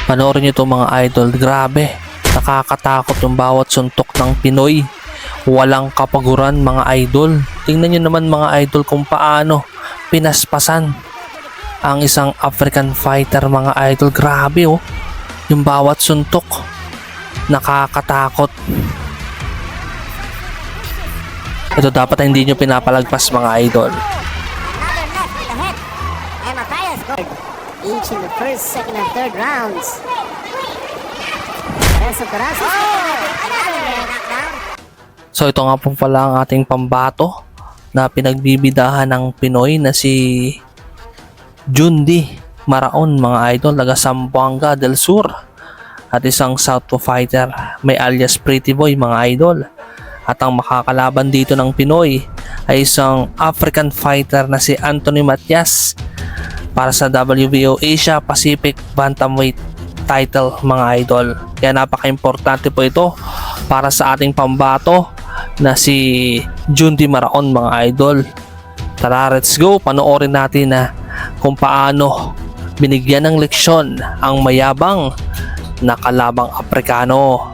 Panoorin nyo ito mga idol. Grabe. Nakakatakot yung bawat suntok ng Pinoy. Walang kapaguran mga idol. Tingnan nyo naman mga idol kung paano pinaspasan ang isang African fighter mga idol. Grabe oh. Yung bawat suntok. Nakakatakot. Ito dapat hindi nyo pinapalagpas mga idol. Each in the first, second, and third rounds. So ito nga po pala ang ating pambato na pinagbibidahan ng Pinoy na si Jundi Maraon mga idol, taga Zamboanga del Sur at isang Southpaw fighter may alias Pretty Boy mga idol. At ang makakalaban dito ng Pinoy ay isang African fighter na si Anthony Matias para sa WBO Asia Pacific Bantamweight title mga idol. Kaya napaka-importante po ito para sa ating pambato na si Jundi Maraon mga idol. Tara, let's go. Panoorin natin na kung paano binigyan ng leksyon ang mayabang na kalabang Aprikano.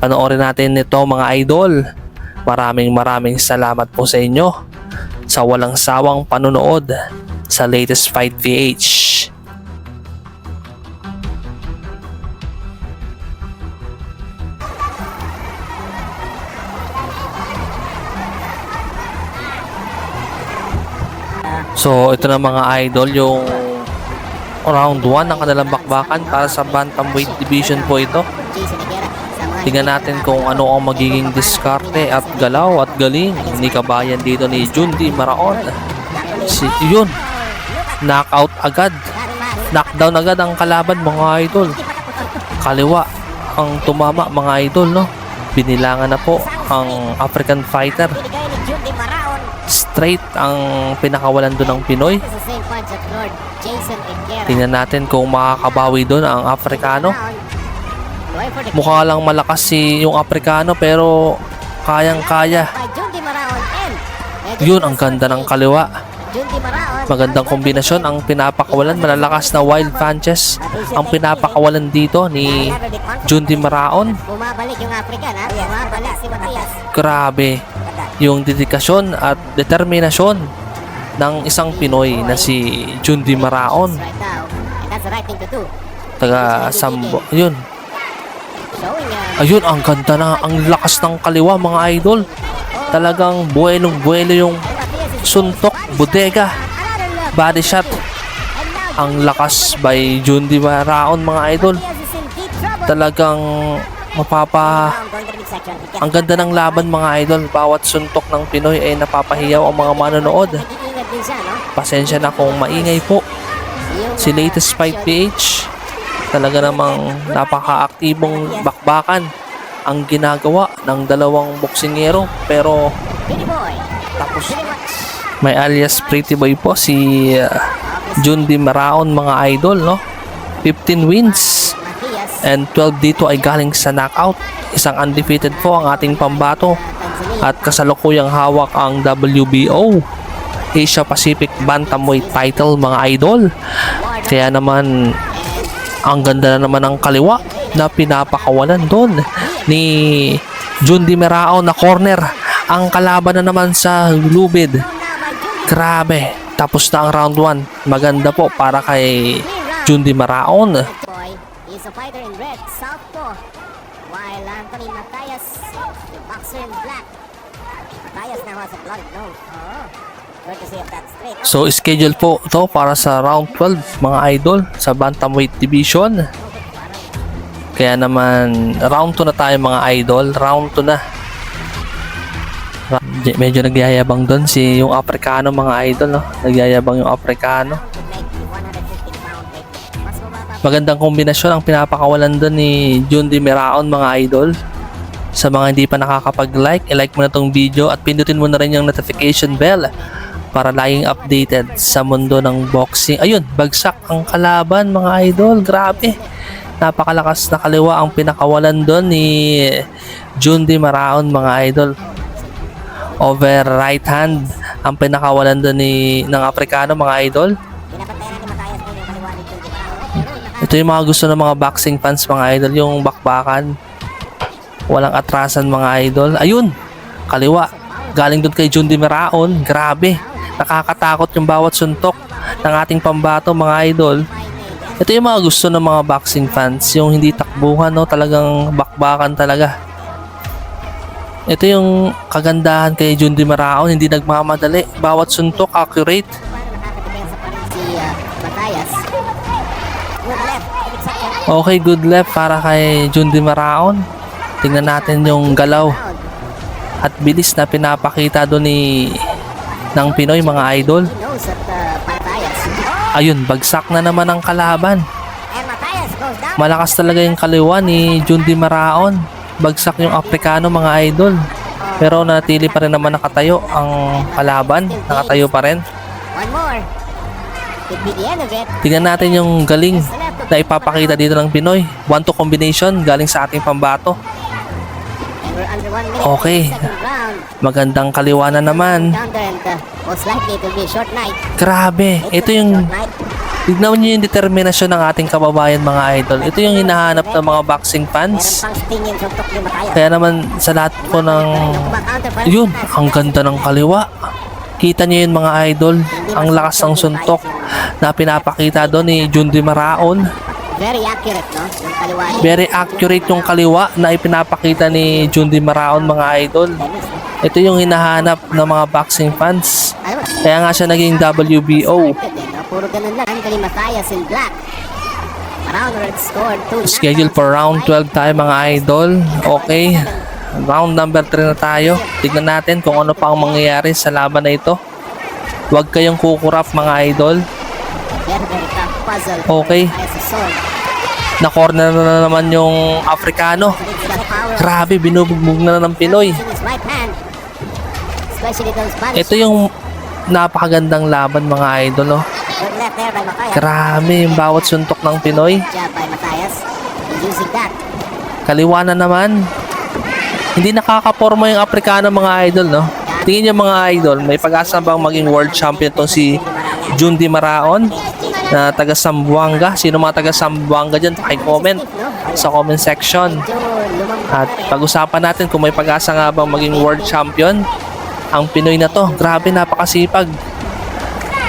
Panoorin natin ito mga idol. Maraming salamat po sa inyo sa walang sawang panonood sa latest Fight PH. So ito na mga idol yung round 1 ng kanilang bakbakan para sa Bantamweight division po ito. Tingnan natin kung ano ang magiging diskarte at galaw at galing ni kabayan dito ni Jundi Maraon. Yun, knockout agad, knockdown agad ang kalaban mga idol. Kaliwa ang tumama mga idol, no? Binilangan na po ang African fighter. Straight ang pinakawalan doon ng Pinoy. Tingnan natin kung makakabawi doon ang Afrikano. Mukha lang malakas yung Afrikano pero kayang-kaya. Yun, ang ganda ng kaliwa. Magandang kombinasyon ang pinapakawalan. Malalakas na wild punches ang pinapakawalan dito ni Jundi Maraon. Grabe yung dedikasyon at determinasyon ng isang Pinoy na si Jundi Maraon. Taga Sambo. Yun. Ayun, ang ganda na, ang lakas ng kaliwa mga idol. Talagang buwelong-buwelo yung suntok, bodega, body shot. Ang lakas by Jundi Maraon mga idol. Talagang ang ganda ng laban mga idol. Bawat suntok ng Pinoy ay napapahiyaw ang mga manonood. Pasensya na kung maingay po. Si latest Fight PH, talaga namang napaka-aktibong bakbakan ang ginagawa ng dalawang boksingero. Pero tapos may alias Pretty Boy po si Jundi Maraon mga idol, no? 15 wins and 12 dito ay galing sa knockout. Isang undefeated po ang ating pambato at kasalukuyang hawak ang WBO Asia Pacific Bantamweight title mga idol. Kaya naman ang ganda na naman ng kaliwa na pinapakawalan doon ni Jundi Maraon na corner. Ang kalaban na naman sa lubid. Grabe. Tapos na ang round 1. Maganda po para kay Jundi Maraon. Is a fighter in red, Southpaw, while Anthony Matias, the boxer in black. Matias now has a bloody nose. Courtesy of that straight. So schedule po ito para sa round 12 mga idol sa Bantamweight division. Kaya naman round 2 na tayo mga idol. Round 2 na. Medyo nagyayabang doon si yung Afrikano mga idol, no? Nagyayabang yung Afrikano. Magandang kombinasyon ang pinapakawalan doon ni Jundi Maraon mga idol. Sa mga hindi pa nakakapag-like, i-like mo na tong video at pindutin mo na rin yung notification bell para laging updated sa mundo ng boxing. Ayun, bagsak ang kalaban mga idol. Grabe. Napakalakas na kaliwa ang pinakawalan doon ni Jundi Maraon mga idol. Over right hand ang pinakawalan doon ng Afrikano mga idol. Ito yung mga gusto ng mga boxing fans mga idol, yung bakbakan. Walang atrasan mga idol. Ayun, kaliwa. Galing doon kay Jundi Maraon. Grabe, nakakatakot yung bawat suntok ng ating pambato mga idol. Ito yung mga gusto ng mga boxing fans, yung hindi takbuhan, no? Talagang bakbakan talaga. Ito yung kagandahan kay Jundi Maraon, hindi nagmamadali. Bawat suntok accurate. Nakakadepensa pa rin si Matayas. Good left. Exact yan. Okay, good left para kay Jundi Maraon. Tingnan natin yung galaw at bilis na pinapakita doon ng Pinoy mga idol. He knows that Matayas. Ayun, bagsak na naman ang kalaban. And Matayas goes down. Malakas talaga yung kaliwa ni Jundi Maraon. Bagsak yung Afrikano mga idol. Pero natili pa rin naman nakatayo ang kalaban. Nakatayo pa rin. One more. Could be the end of it. Tingnan natin yung galing na ipapakita dito ng Pinoy. 1-2 combination galing sa ating pambato. And we're under 1 minute. Okay. Second round. Magandang kaliwa na naman. Counter and most likely it will be a short night. Grabe. Ito yung Short night. tignan niyo yung determinasyon ng ating kababayan mga idol. Ito yung hinahanap ng mga boxing Meron fans. pang sting yung suntok ni Matayas. Kaya naman sa lahat po ng Counter pa rin. yun, ang ganda ng kaliwa. Kita niyo yun mga idol, ang lakas ng suntok na pinapakita doon ni Jundi Maraon. Very accurate, no? Yung kaliwa niya. Very accurate yung kaliwa na ipinapakita ni Jundi Maraon mga idol. Tennis, no? Ito yung hinahanap ng mga boxing fans. Ano ba? Kaya nga siya naging WBO. Good, eh, no? Puro ganun lang. Anthony Matayas in black. Round red scored 2. Schedule for round 12 tayo mga idol. Okay. Round number 3 na tayo. Tignan natin kung ano pa ang mangyayari sa laban na ito. Huwag kayong kukurap mga idol. Very, very tough puzzle. Okay. Matayas' sword. Na-corner na naman yung Afrikano. So it's got power. Grabe, binubugbog na ng Pinoy. In his right hand. Especially those bunch. Ito yung napakagandang laban mga idol. Oh. Good left there by Matayas. Grabe yung bawat suntok ng Pinoy. Good job by Matayas. He's using that. Kaliwa na naman. Hindi nakakaporma yung Afrikano mga idol, no? Tingin niyo mga idol, may pag-asa bang maging world champion tong si Jundi Maraon na taga Zamboanga? Sino mga taga Zamboanga dyan? Paki-comment sa comment section. At pag-usapan natin kung may pag-asa nga bang maging world champion ang Pinoy na to. Grabe, napakasipag.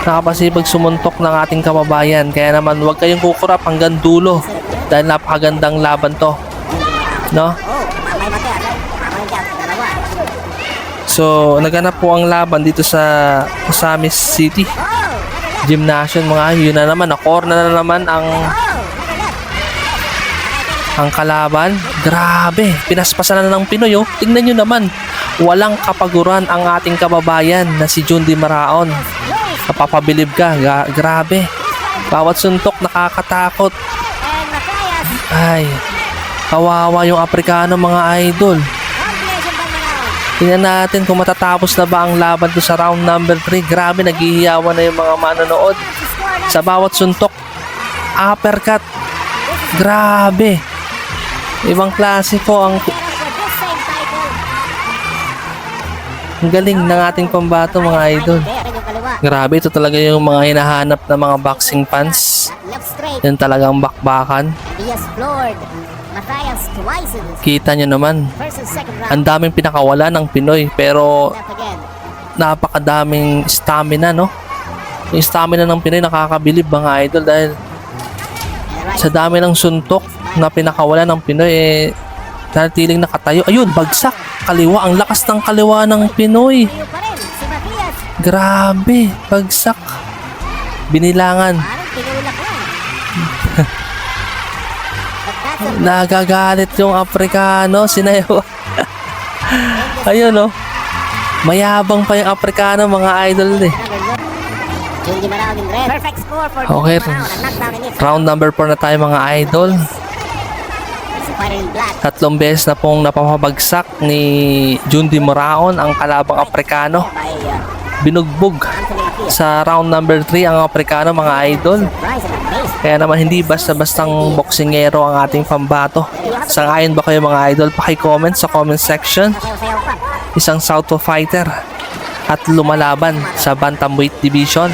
Nakapasipag sumuntok ng ating kababayan. Kaya naman, huwag kayong kukurap hanggang dulo dahil napakagandang laban to. No? Oh, may Matayas. May Matayas. Dalawa. So, naganap po ang laban dito sa Osamis City Gymnasium mga yun na naman, na-corner na naman ang kalaban. Grabe, pinaspasan na ng Pinoy. Oh. Tingnan nyo naman, walang kapaguran ang ating kababayan na si Jundi Maraon. Napapabilib ka, grabe. Bawat suntok nakakatakot. And Matayas. Ay, kawawa yung Afrikano mga idol. Combination by Maraon. Tingnan natin kung matatapos na ba ang laban to sa round number 3. Grabe, naghihiyawan na yung mga manonood. Sa bawat suntok, uppercut. Grabe. Ibang klase po ang For this same title. galing ng ating pambato mga idol. There, yung kaliwa. Grabe, ito talaga yung mga hinahanap ng mga boxing fans. Left straight. Yan talagang bakbakan. And he has floored Matayas twice in this Kita nyo naman, first and second round. ang daming pinakawala ng Pinoy pero Left again. napakadaming stamina, no? Yung stamina ng Pinoy nakakabilib mga idol dahil And right. sa dami ng suntok na pinakawala ng Pinoy natiling nakatayo. Ayun, bagsak. Kaliwa, ang lakas ng kaliwa ng Pinoy. Tayo pa rin. Si Matayas. Grabe, bagsak. Binilangan. Parang tinulak lang. But that's a Nagagalit yung Afrikano, sinayaw. Ayun, no? Mayabang pa yung Afrikano, mga idol eh. another look. Jundi Maraon in red. Perfect score for Okay. Jundi Maraon. A knockdown in it. Round number 4 na tayo mga idol. Si fighter in black. 3 beses na pong napapabagsak ni Jundi Maraon ang kalabang Afrikano. By Binugbog Anthony Matayas. sa round number 3 ang Afrikano mga idol. Surprise at the base. Kaya naman hindi basta-bastang boksingero ang ating pambato. Sangayon ba kayo mga idol? Paki-comment sa comment section. Sasayaw-sayaw pa. Isang southpaw fighter at lumalaban sa bantamweight division.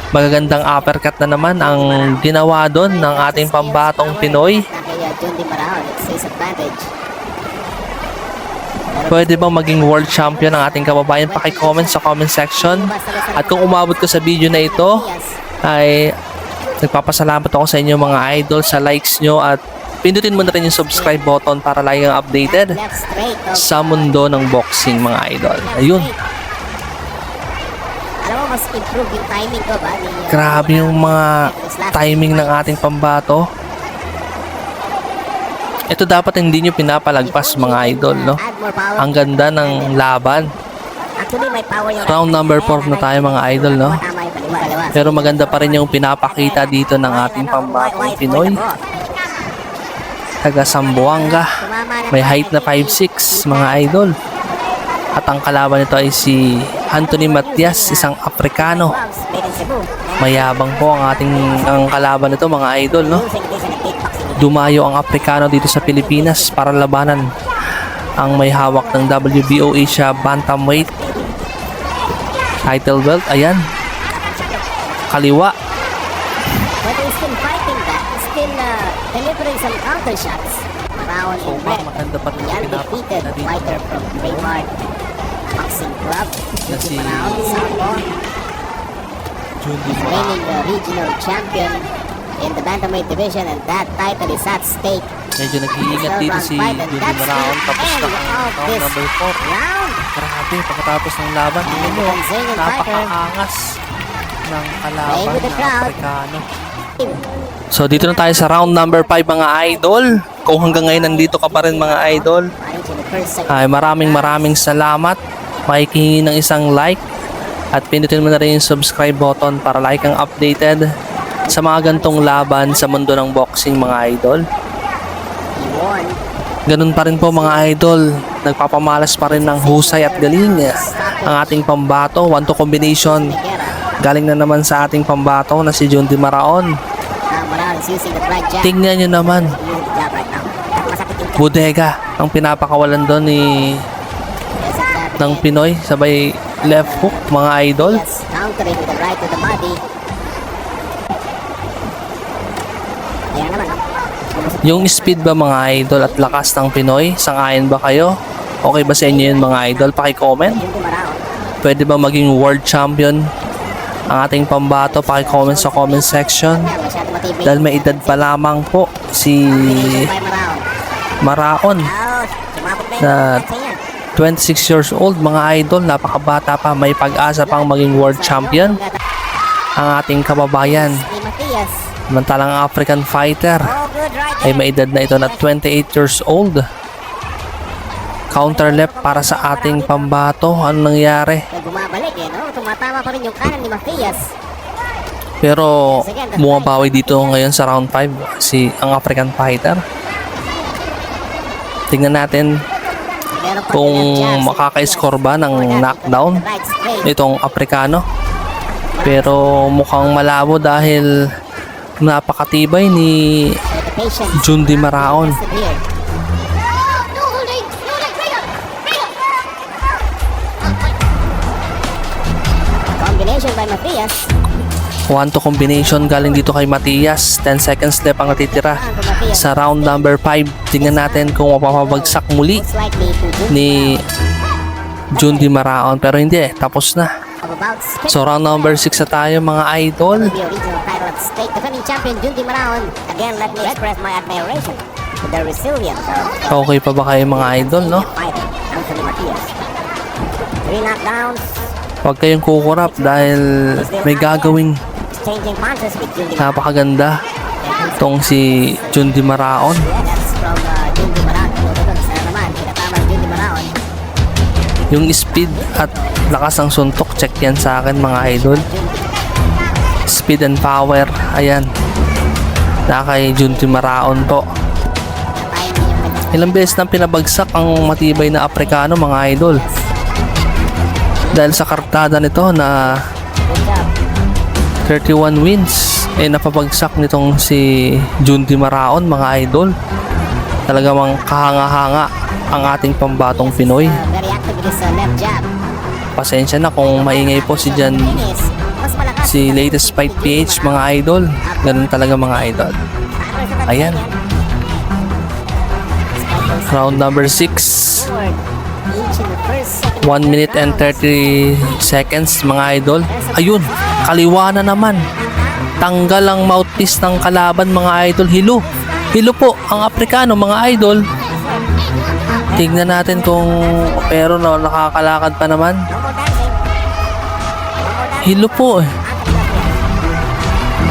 Magagandang uppercut na naman ang ginawa doon ng ating pambatong Pinoy. Kay Jundi Maraon, it's his advantage. Pwede bang maging world champion ang ating kababayan? Paki-comment sa comment section. At kung umabot ka sa video na ito, ay nagpapasalamat ako sa inyo mga idol sa likes nyo at pindutin mo na rin yung subscribe button para lagi kang updated Left straight of sa mundo ng boxing mga idol. Ayun, alam mo, mas improve yung timing ko ba? grabe yung mga timing ng ating pambato. Ito dapat hindi nyo pinapalagpas mga idol, no? Ang ganda ng laban. Actually, may power yung Round number 4 na tayo mga idol, no? tama yung kaliwa. Pero maganda pa rin yung pinapakita dito ng ating pambatong Pinoy. Taga Zamboanga. May height na 5'6", mga idol. At ang kalaban nito ay si Anthony Matias, isang Afrikano. Mayabang po ang kalaban nito mga idol, no? Dumayo ang Afrikano dito sa Pilipinas para labanan ang may hawak ng WBO Asia Bantamweight title belt. Ayan, kaliwa. But he's still fighting back. He's still delivering some counter shots. Maraon So in far, red. maganda pa rin The yung undefeated pinapakita dito fighter from Braemar Boxing Club. na si Maraon, Sampo, Jundi reigning Maraon. regional champion in the bantamweight division, and that title is at stake. Medyo nag-iingat dito si Jundi Maraon. Tapos na ang round number 4. Round. Grabe, pagkatapos ng laban, tingnan nyo, napakaangas ng kalaban Playing with the ng crowd. Afrikano. So dito na tayo sa round number 5 mga idol. Kung hanggang ngayon nandito ka pa rin mga idol, Fighting to the first segment. ay maraming salamat. Makikihingi ng isang like at pindutin mo na rin yung subscribe button para like kang updated sa mga gantong laban sa mundo ng boxing mga idol. He won. Ganun pa rin po mga idol, nagpapamalas pa rin ng husay at galing ang ating pambato. 1-2 combination Guerra. galing na naman sa ating pambato na si Jundi Maraon. Maraon is using the drag jab. Tingnan nyo naman, Using the jab right now. At masakit yung bodega ang pinapakawalan doon ni yes, jab ng again. Pinoy sabay left hook mga idol. Yes, countering with the right to the body. Ayan naman, no? Yung speed ba mga idol at lakas ng Pinoy, sang-ayon ba kayo? Okay ba sa inyo yun mga idol? Paki-comment. Jundi Maraon. Pwede ba maging world champion ang ating pambato? Paki-comment sa comment section. Ayan, masyado matibay. Dahil may edad pa lamang po si By Maraon. Maraon Out. Sumabot na yung na defense niya. 26 years old mga idol. Napakabata pa, may pag-asa pang maging world champion ang ating kababayan. Ni Matias. Samantalang ang African fighter Oh, good right ay there. may edad na ito na 28 years old. Counter left para sa ating pambato. Ano nangyari? Bumabalik eh, no? Tumatama pa rin yung kanan ni Matias. Pero bumabawi dito ngayon sa round 5 ang African fighter. Tingnan natin Meron pa kung rin ang jab. makaka-score ba ng knockdown Right straight. itong Afrikano. Pero mukhang malabo dahil napakatibay ni The patience. Jundi Maraon. Severe. Combination by Matias. 1-2 combination galing dito kay Matias. 10 seconds left ang natitira sa round number 5. Tingnan natin kung mapapabagsak muli Most likely to do ni Jundi Maraon. Pero hindi tapos na. of about six. So round number 6 na tayo mga idol. The original title at stake. Defending champion Jundi Maraon. Again, let me express my admiration to the resilience of Okay pa ba kayo mga idol, no? fighter Anthony Matias. 3 knockdowns. Huwag kayong kukurap dahil may gagawing Changing punches with Jundi Maraon. napakaganda tong si Jundi Maraon. That's from Jundi Maraon. Sana naman, pinatama ng Jundi Maraon. Yung speed at lakas ng suntok, check yan sa akin mga idol. Speed and power, ayan. Na kay Jundi Maraon po. Tayo niyo yung kanyang Ilang beses nang pinabagsak ang matibay na Afrikano mga idol. Dahil sa kartada nito na good job. 31 wins, napabagsak nitong si Jundi Maraon mga idol. Talagang kahanga-hanga ang ating pambatong Pinoy. Very active with his left jab. Pasensya na kung maingay po si Jan Finish. Mas malakas Si Latest Fight PH, mga idol. Ganun talaga mga idol. Ayan. Round number 6. 1 minute and 30 seconds mga idol. Ayun, kaliwa na naman. Tanggal ang mouthpiece ng kalaban mga idol. Hilo. Hilo po ang Aprikano mga idol. Tignan natin kung pero no, nakakalakad pa naman. Hilo po eh.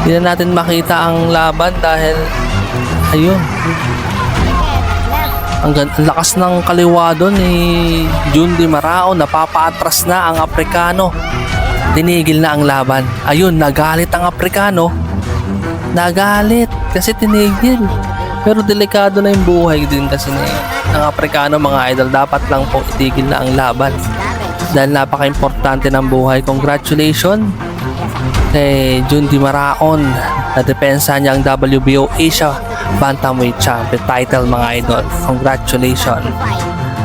Hindi na natin makita ang laban dahil ayun. Ang lakas ng kaliwa doon ni Jun Di Marao. Napapaatras na ang Aprikano. Tinigil na ang laban. Ayun, nagalit ang Aprikano. Nagalit kasi tinigil. Pero delikado na yung buhay din kasi ng Aprikano mga idol. Dapat lang po itigil na ang laban. Dahil napaka-importante ng buhay. Congratulations kay Jun Di Maraon. Nadepensa niya ang WBO Asia Bantamweight Champion title mga idol. Congratulations.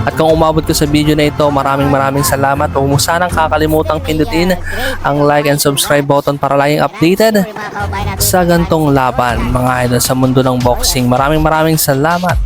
At kung umabot ka sa video na ito, maraming salamat. Huwag mo sanang kakalimutang pindutin ang like and subscribe button para laging updated sa gantong laban mga idol sa mundo ng boxing. Maraming salamat.